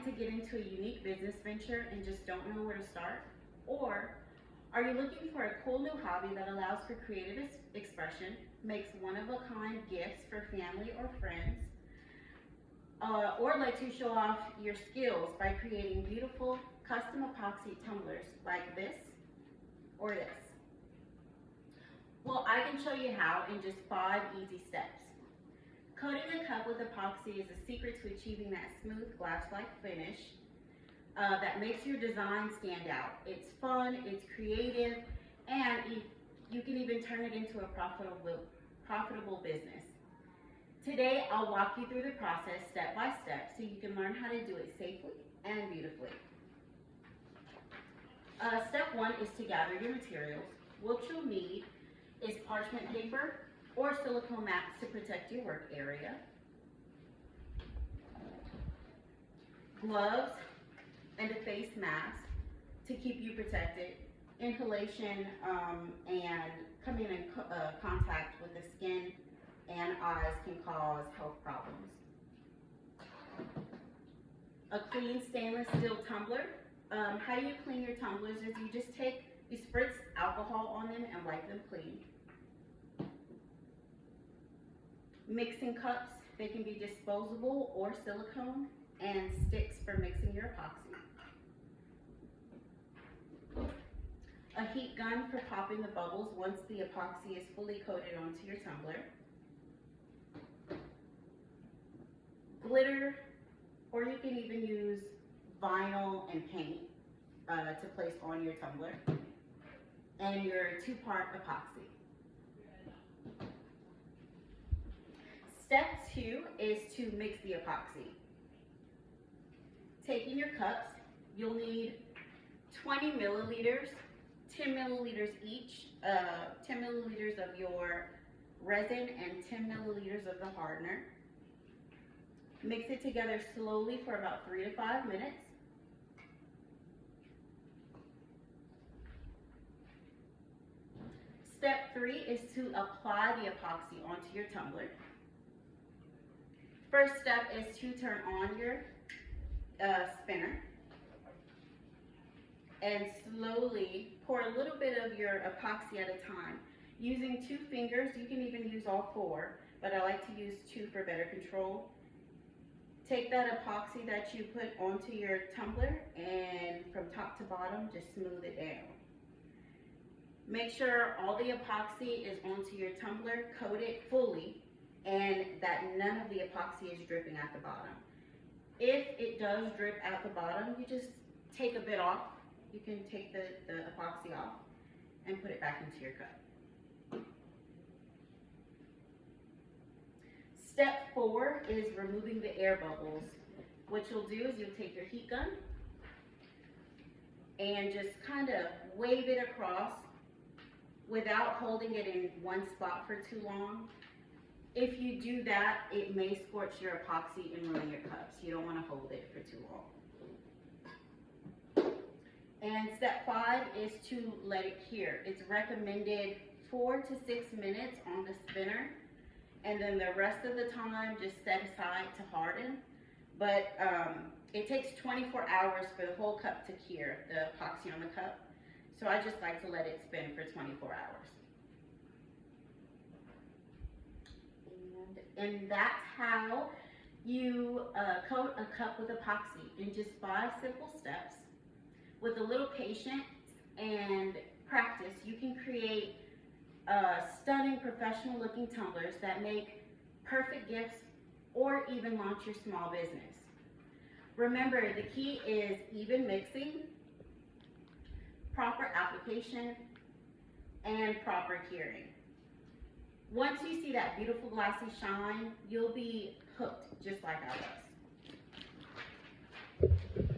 wanting to get into a unique business venture and just don't know where to start? Or are you looking for a cool new hobby that allows for creative expression, makes one-of-a-kind gifts for family or friends, or like to show off your skills by creating beautiful custom epoxy tumblers like this or this? Well, I can show you how in just 5 easy steps. Coating a cup with epoxy is a secret to achieving that smooth glass-like finish that makes your design stand out. It's fun, it's creative, and you can even turn it into a profitable business. Today, I'll walk you through the process step by step so you can learn how to do it safely and beautifully. Step 1 is to gather your materials. What you'll need is parchment paper or silicone mats to protect your work area, gloves and a face mask to keep you protected. Inhalation and coming in contact with the skin and eyes can cause health problems. A clean stainless steel tumbler. How you clean your tumblers is you spritz alcohol on them and wipe them clean. Mixing cups, they can be disposable or silicone, and sticks for mixing your epoxy. A heat gun for popping the bubbles once the epoxy is fully coated onto your tumbler. Glitter, or you can even use vinyl and paint to place on your tumbler. And your 2-part epoxy. Step 2 is to mix the epoxy. Taking your cups, you'll need 20 milliliters, 10 milliliters each, 10 milliliters of your resin and 10 milliliters of the hardener. Mix it together slowly for about 3 to 5 minutes. Step 3 is to apply the epoxy onto your tumbler. First step is to turn on your spinner and slowly pour a little bit of your epoxy at a time. Using 2 fingers, you can even use all 4, but I like to use 2 for better control. Take that epoxy that you put onto your tumbler and from top to bottom, just smooth it down. Make sure all the epoxy is onto your tumbler, coat it fully, and that none of the epoxy is dripping at the bottom. If it does drip at the bottom, you just take a bit off. You can take the epoxy off and put it back into your cup. Step 4 is removing the air bubbles. What you'll do is you'll take your heat gun and just kind of wave it across without holding it in one spot for too long. If you do that, it may scorch your epoxy and ruin your cups. You don't want to hold it for too long. And step 5 is to let it cure. It's recommended 4 to 6 minutes on the spinner, and then the rest of the time just set aside to harden. But it takes 24 hours for the whole cup to cure, the epoxy on the cup. So I just like to let it spin for 24 hours. And that's how you coat a cup with epoxy in just 5 simple steps. With a little patience and practice, you can create stunning professional looking tumblers that make perfect gifts or even launch your small business. Remember, the key is even mixing, proper application, and proper curing. Once you see that beautiful glassy shine, you'll be hooked just like I was.